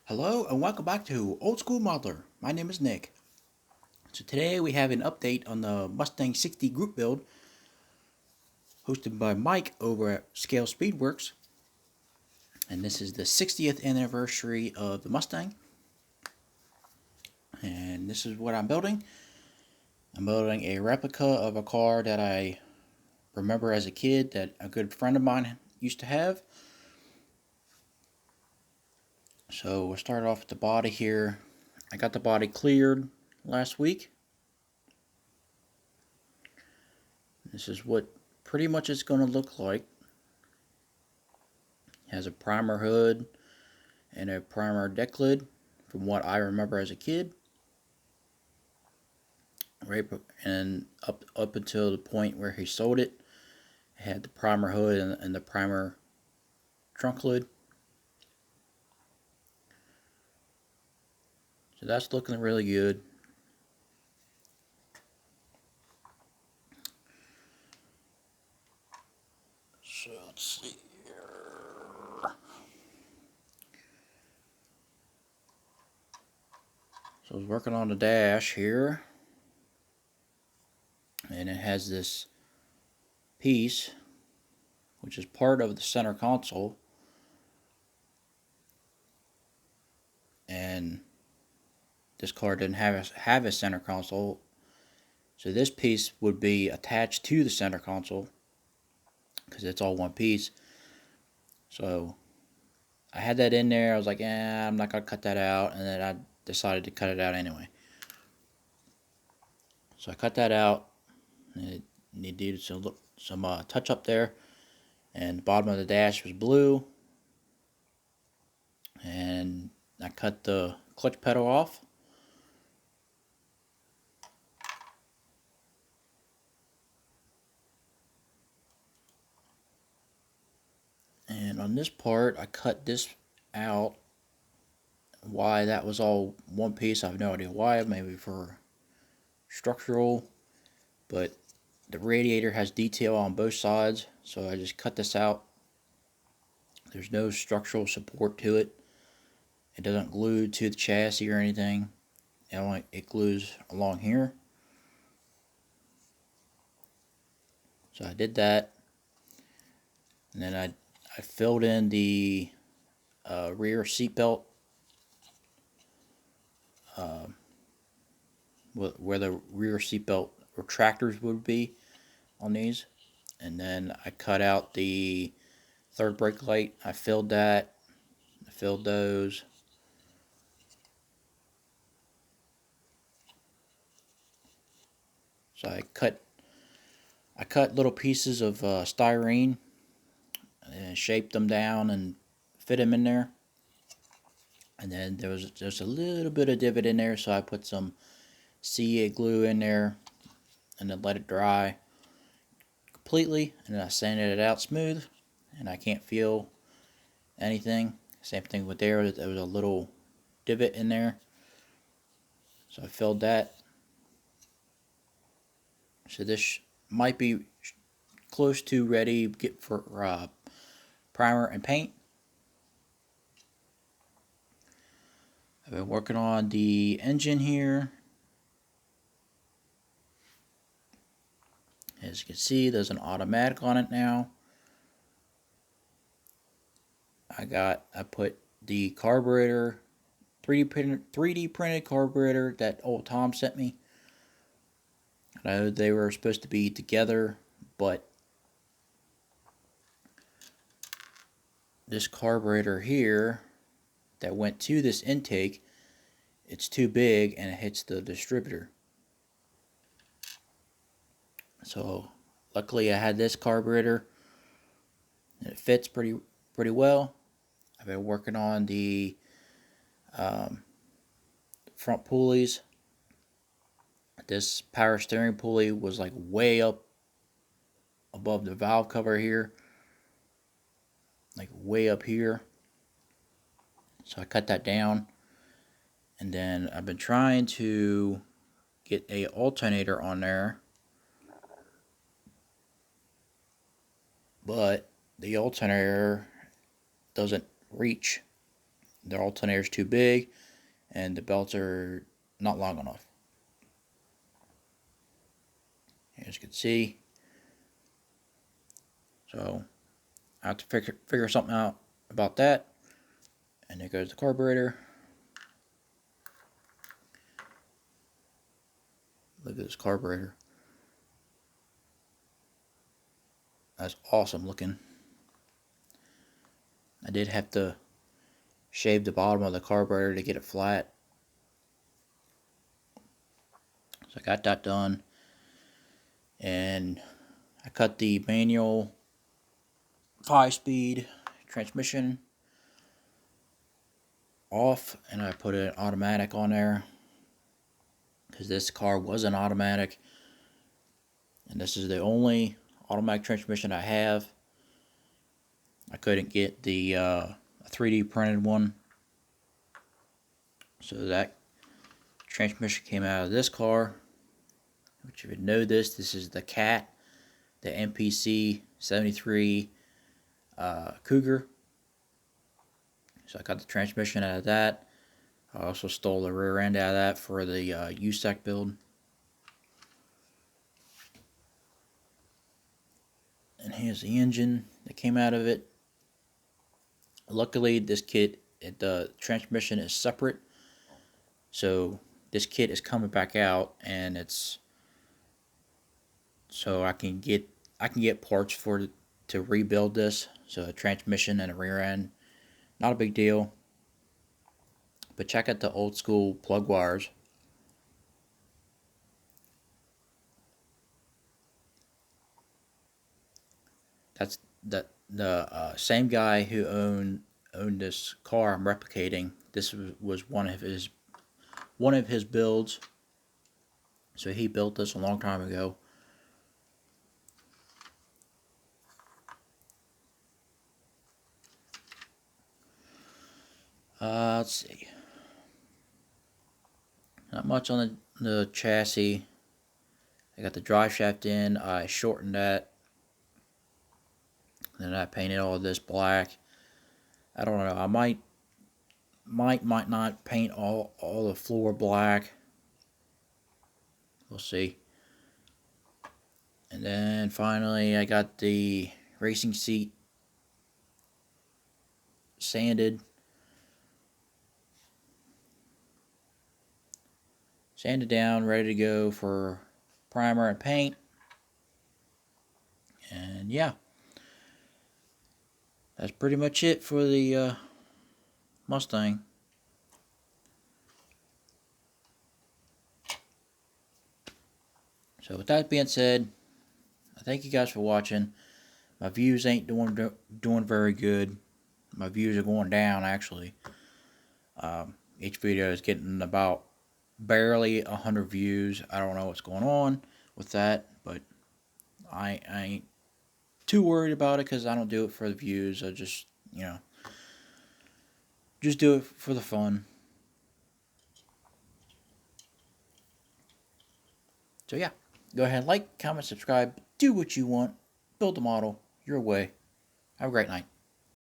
Hello and welcome back to Old School Modeler. My name is Nick. So today we have an update on the Mustang 60 group build hosted by Mike over at Scale Speedworks. And this is the 60th anniversary of the Mustang. And this is what I'm building. I'm building a replica of a car that I remember as a kid that a good friend of mine used to have. So we'll start off with the body here. I got the body cleared last week. This is what pretty much it's going to look like. It has a primer hood and a primer deck lid from what I remember as a kid. Right, and up until the point where he sold it, it had the primer hood and the primer trunk lid. So that's looking really good. So let's see here. So I was working on the dash here, and it has this piece which is part of the center console, and this car didn't have a center console, so this piece would be attached to the center console because it's all one piece. So I had that in there. I was like, I'm not gonna cut that out, and then I decided to cut it out anyway. So I cut that out. It needed some touch up there, and the bottom of the dash was blue, and I cut the clutch pedal off. And on this part, I cut this out. Why that was all one piece, I have no idea why. Maybe for structural, but the radiator has detail on both sides, so I just cut this out. There's no structural support to it. It doesn't glue to the chassis or anything. It glues along here. So I did that, and then I filled in the rear seatbelt where the rear seatbelt retractors would be on these, and then I cut out the third brake light. I filled that. I filled those. So I cut little pieces of styrene and shaped them down and fit them in there. And then there was just a little bit of divot in there, so I put some CA glue in there and then let it dry completely, and then I sanded it out smooth, and I can't feel anything. Same thing with there was a little divot in there, so I filled that. So this might be close to ready for primer and paint. I've been working on the engine here. As you can see, there's an automatic on it now. I put the carburetor, 3D printed carburetor that old Tom sent me. I know they were supposed to be together, but this carburetor here that went to this intake, it's too big and it hits the distributor. So luckily I had this carburetor and it fits pretty well. I've been working on the front pulleys. This power steering pulley was like way up above the valve cover here, like way up here. So I cut that down, and then I've been trying to get a alternator on there, but the alternator doesn't reach the alternator's too big and the belts are not long enough. As you can see, so I have to figure something out about that. And there goes the carburetor. Look at this carburetor. That's awesome looking. I did have to shave the bottom of the carburetor to get it flat. So I got that done. And I cut the manual 5-speed transmission off and I put an automatic on there because this car was an automatic, and this is the only automatic transmission I have. I couldn't get the 3D printed one, so that transmission came out of this car, which if you know this is the CAT, the MPC 73 Cougar. So I got the transmission out of that. I also stole the rear end out of that for the USAC build. And here's the engine that came out of it. Luckily, this kit, the transmission is separate. So this kit is coming back out, and it's so I can get parts for to rebuild this. So a transmission and a rear end, not a big deal. But check out the old school plug wires. That's the same guy who owned this car I'm replicating. This was one of his builds. So he built this a long time ago. Let's see. Not much on the chassis. I got the drive shaft in. I shortened that. Then I painted all of this black. I don't know. I might not paint all the floor black. We'll see. And then finally I got the racing seat sanded down, ready to go for primer and paint. And yeah, that's pretty much it for the Mustang. So with that being said, I thank you guys for watching. My views ain't doing very good. My views are going down actually. Each video is getting about barely 100 views. I don't know what's going on with that, but I ain't too worried about it because I don't do it for the views. I just, just do it for the fun. So yeah, go ahead, like, comment, subscribe, do what you want, build the model your way. Have a great night.